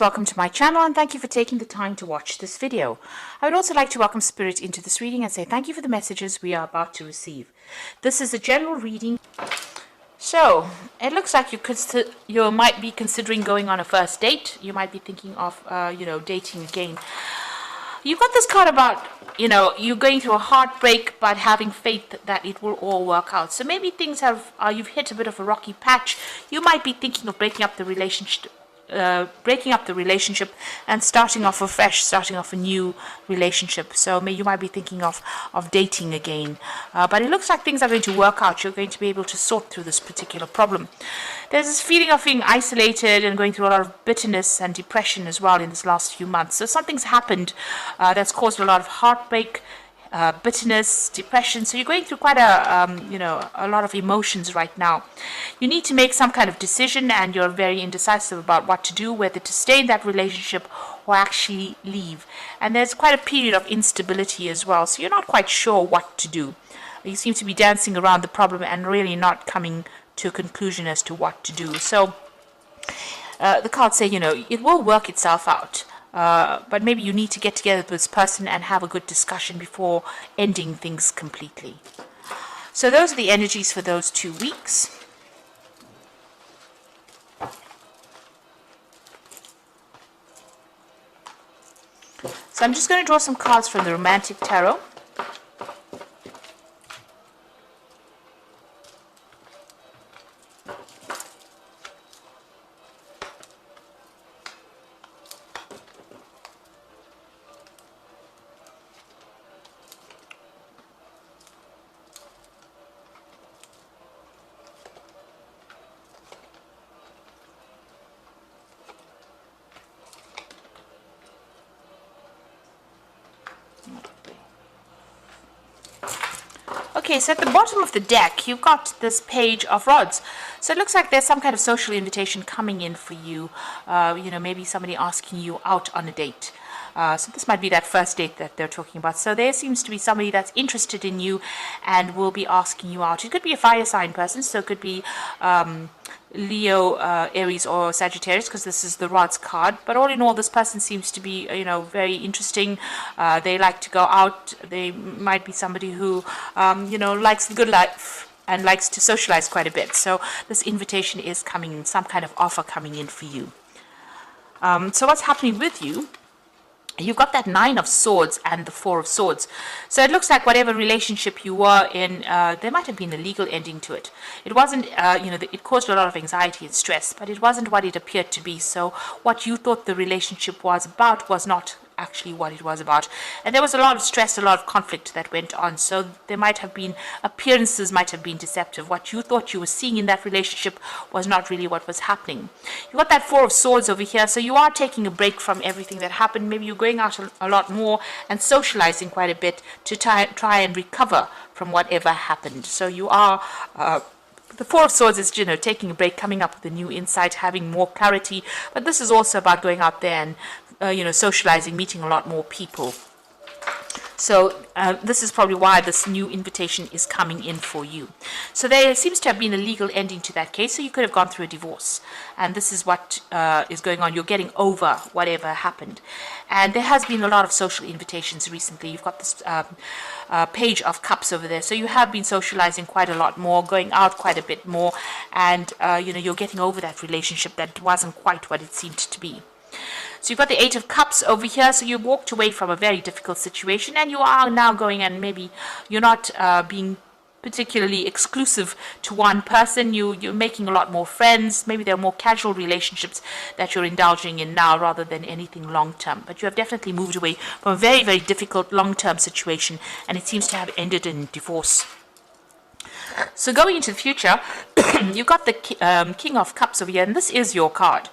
Welcome to my channel and thank you for taking the time to watch this video. I would also like to welcome Spirit into this reading and say thank you for the messages we are about to receive. This is a general reading. So, it looks like you might be considering going on a first date. You might be thinking of, dating again. You've got this card about, you're going through a heartbreak, but having faith that it will all work out. So maybe you've hit a bit of a rocky patch. You might be thinking of breaking up the relationship and starting off afresh, starting off a new relationship. So you might be thinking of dating again. But it looks like things are going to work out. You're going to be able to sort through this particular problem. There's this feeling of being isolated and going through a lot of bitterness and depression as well in this last few months. So something's happened that's caused a lot of heartbreak, bitterness, depression. So you're going through quite a lot of emotions right now. You need to make some kind of decision and you're very indecisive about what to do, whether to stay in that relationship or actually leave. And there's quite a period of instability as well. So you're not quite sure what to do. You seem to be dancing around the problem and really not coming to a conclusion as to what to do. So the cards say, it will work itself out. But maybe you need to get together with this person and have a good discussion before ending things completely. So those are the energies for those 2 weeks. So I'm just going to draw some cards from the Romantic Tarot. Okay, so at the bottom of the deck, you've got this Page of Rods. So it looks like there's some kind of social invitation coming in for you. Maybe somebody asking you out on a date. So this might be that first date that they're talking about. So there seems to be somebody that's interested in you and will be asking you out. It could be a fire sign person, so it could be Leo, Aries, or Sagittarius, because this is the Rods card. But all in all, this person seems to be, very interesting. They like to go out. They might be somebody who, likes the good life and likes to socialize quite a bit. So this invitation is coming in, some kind of offer coming in for you. So what's happening with you? You've got that Nine of Swords and the Four of Swords. So it looks like whatever relationship you were in, there might have been a legal ending to it. It wasn't, it caused a lot of anxiety and stress, but it wasn't what it appeared to be. So what you thought the relationship was about was not actually what it was about. And there was a lot of stress, a lot of conflict that went on. So there might have been, appearances might have been deceptive. What you thought you were seeing in that relationship was not really what was happening. You got that Four of Swords over here. So you are taking a break from everything that happened. Maybe you're going out a lot more and socializing quite a bit to try and recover from whatever happened. So you are the Four of Swords is, taking a break, coming up with a new insight, having more clarity. But this is also about going out there and socializing, meeting a lot more people. So this is probably why this new invitation is coming in for you. So there seems to have been a legal ending to that case. So you could have gone through a divorce. And this is what is going on. You're getting over whatever happened. And there has been a lot of social invitations recently. You've got this Page of Cups over there. So you have been socializing quite a lot more, going out quite a bit more. And, you're getting over that relationship that wasn't quite what it seemed to be. So you've got the Eight of Cups over here. So you walked away from a very difficult situation and you are now going, and maybe you're not being particularly exclusive to one person. You're making a lot more friends. Maybe there are more casual relationships that you're indulging in now rather than anything long-term. But you have definitely moved away from a very, very difficult long-term situation, and it seems to have ended in divorce. So going into the future, you've got the King of Cups over here, and this is your card.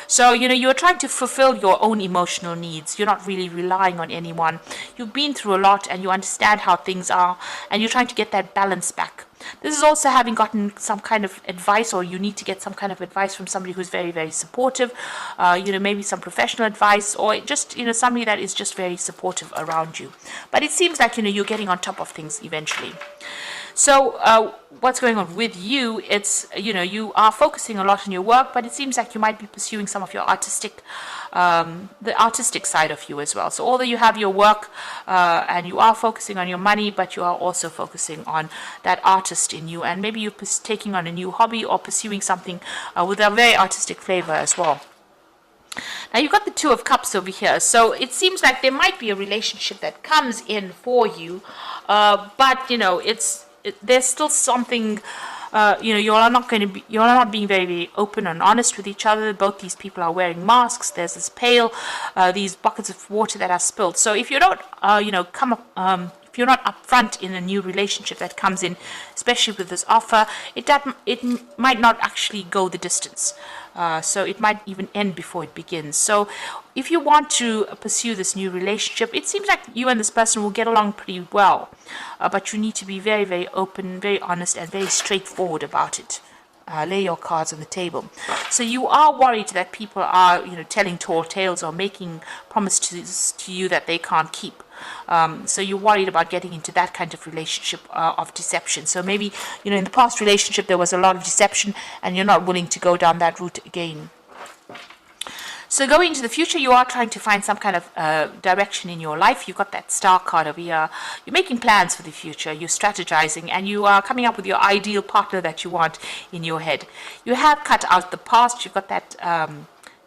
So, you're trying to fulfill your own emotional needs. You're not really relying on anyone. You've been through a lot and you understand how things are, and you're trying to get that balance back. This is also having gotten some kind of advice, or you need to get some kind of advice from somebody who's very, very supportive, maybe some professional advice, or just, somebody that is just very supportive around you. But it seems like, you're getting on top of things eventually. So what's going on with you? It's, you are focusing a lot on your work, but it seems like you might be pursuing some of your the artistic side of you as well. So although you have your work and you are focusing on your money, but you are also focusing on that artist in you, and maybe you're taking on a new hobby or pursuing something with a very artistic flavor as well. Now you've got the Two of Cups over here, so it seems like there might be a relationship that comes in for you, but there's still something. You're not being very, very open and honest with each other. Both these people are wearing masks. There's this pail, these buckets of water that are spilled. So if you don't, come up. If you're not upfront in a new relationship that comes in, especially with this offer, it might not actually go the distance. So it might even end before it begins. So if you want to pursue this new relationship, it seems like you and this person will get along pretty well. But you need to be very, very open, very honest, and very straightforward about it. Lay your cards on the table. So you are worried that people are, telling tall tales or making promises to you that they can't keep. So you're worried about getting into that kind of relationship of deception. So maybe, in the past relationship there was a lot of deception and you're not willing to go down that route again. So going into the future, you are trying to find some kind of direction in your life. You've got that star card over here. You're making plans for the future. You're strategizing, and you are coming up with your ideal partner that you want in your head. You have cut out the past. You've got that.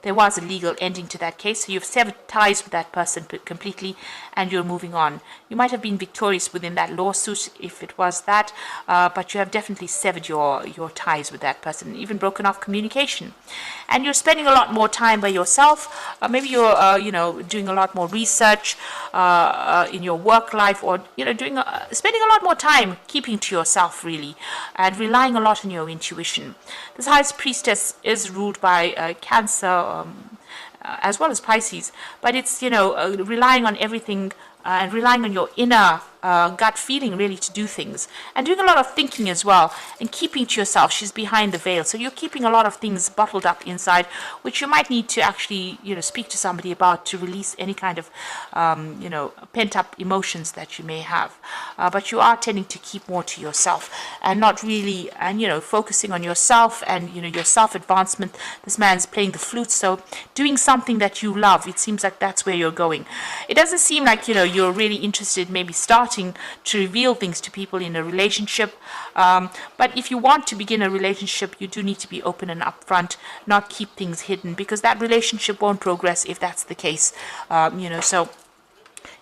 There was a legal ending to that case, so you've severed ties with that person completely, and you're moving on. You might have been victorious within that lawsuit if it was that, but you have definitely severed your ties with that person, even broken off communication. And you're spending a lot more time by yourself. Maybe you're, doing a lot more research in your work life, or spending a lot more time keeping to yourself really, and relying a lot on your intuition. This High Priestess is ruled by Cancer. As well as Pisces, but it's relying on everything and relying on your inner gut feeling really to do things, and doing a lot of thinking as well, and keeping to yourself. She's behind the veil, so you're keeping a lot of things bottled up inside, which you might need to actually speak to somebody about to release any kind of pent up emotions that you may have. But you are tending to keep more to yourself and not really, and focusing on yourself and your self advancement. This man's playing the flute, so doing something that you love. It seems like that's where you're going. It doesn't seem like you're really interested maybe starting to reveal things to people in a relationship, but if you want to begin a relationship, you do need to be open and upfront, not keep things hidden, because that relationship won't progress if that's the case. So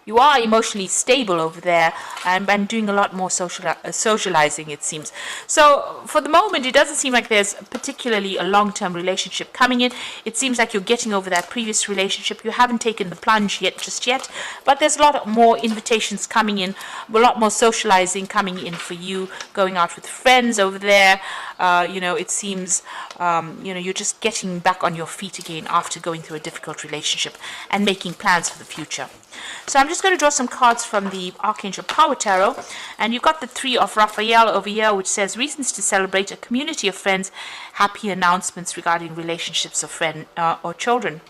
you are emotionally stable over there, and doing a lot more socializing, it seems. So for the moment, it doesn't seem like there's particularly a long-term relationship coming in. It seems like you're getting over that previous relationship. You haven't taken the plunge just yet, but there's a lot more invitations coming in, a lot more socializing coming in for you, going out with friends over there. It seems, you're just getting back on your feet again after going through a difficult relationship and making plans for the future. So I'm just going to draw some cards from the Archangel Power Tarot, and you've got the Three of Raphael over here, which says reasons to celebrate a community of friends, happy announcements regarding relationships of friend or children.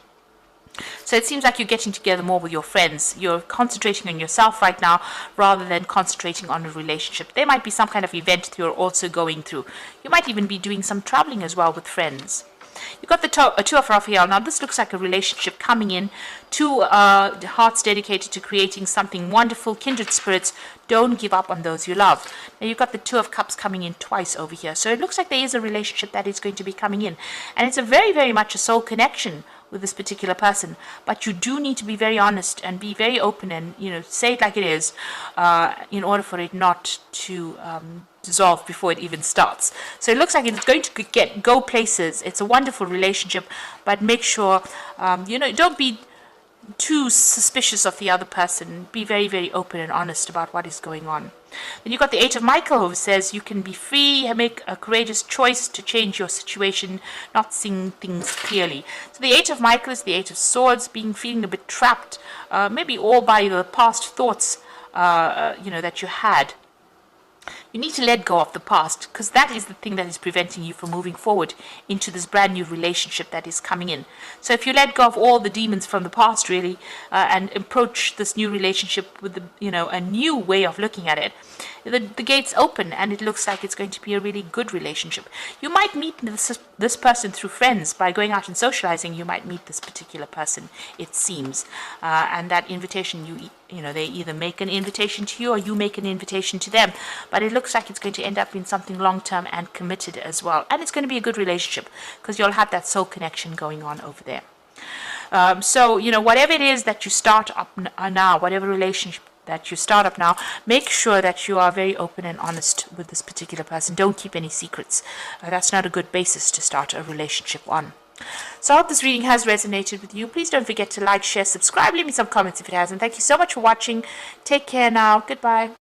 So it seems like you're getting together more with your friends. You're concentrating on yourself right now rather than concentrating on a relationship. There might be some kind of event that you're also going through. You might even be doing some traveling as well with friends. You've got the Two of Raphael. Now this looks like a relationship coming in. Two hearts dedicated to creating something wonderful, kindred spirits. Don't give up on those you love. Now you've got the Two of Cups coming in twice over here. So it looks like there is a relationship that is going to be coming in. And it's a very, very much a soul connection with this particular person, but you do need to be very honest and be very open and say it like it is, in order for it not to dissolve before it even starts. So it looks like it's going to go places. It's a wonderful relationship, but make sure don't be too suspicious of the other person. Be very, very open and honest about what is going on. Then you've got the Eight of Michael, who says you can be free, make a courageous choice to change your situation, not seeing things clearly. So the Eight of Michael is the Eight of Swords, feeling a bit trapped, maybe all by the past thoughts, that you had. You need to let go of the past, because that is the thing that is preventing you from moving forward into this brand new relationship that is coming in. So if you let go of all the demons from the past, really, and approach this new relationship with a new way of looking at it, the gates open and it looks like it's going to be a really good relationship. You might meet this person through friends. By going out and socializing, you might meet this particular person, it seems, and that invitation, they either make an invitation to you or you make an invitation to them. But it looks like it's going to end up in something long-term and committed as well. And it's going to be a good relationship because you'll have that soul connection going on over there. So, whatever it is that you start up now, whatever relationship that you start up now, make sure that you are very open and honest with this particular person. Don't keep any secrets. That's not a good basis to start a relationship on. So I hope this reading has resonated with you. Please don't forget to like, share, subscribe, leave me some comments if it has. And thank you so much for watching. Take care now. Goodbye.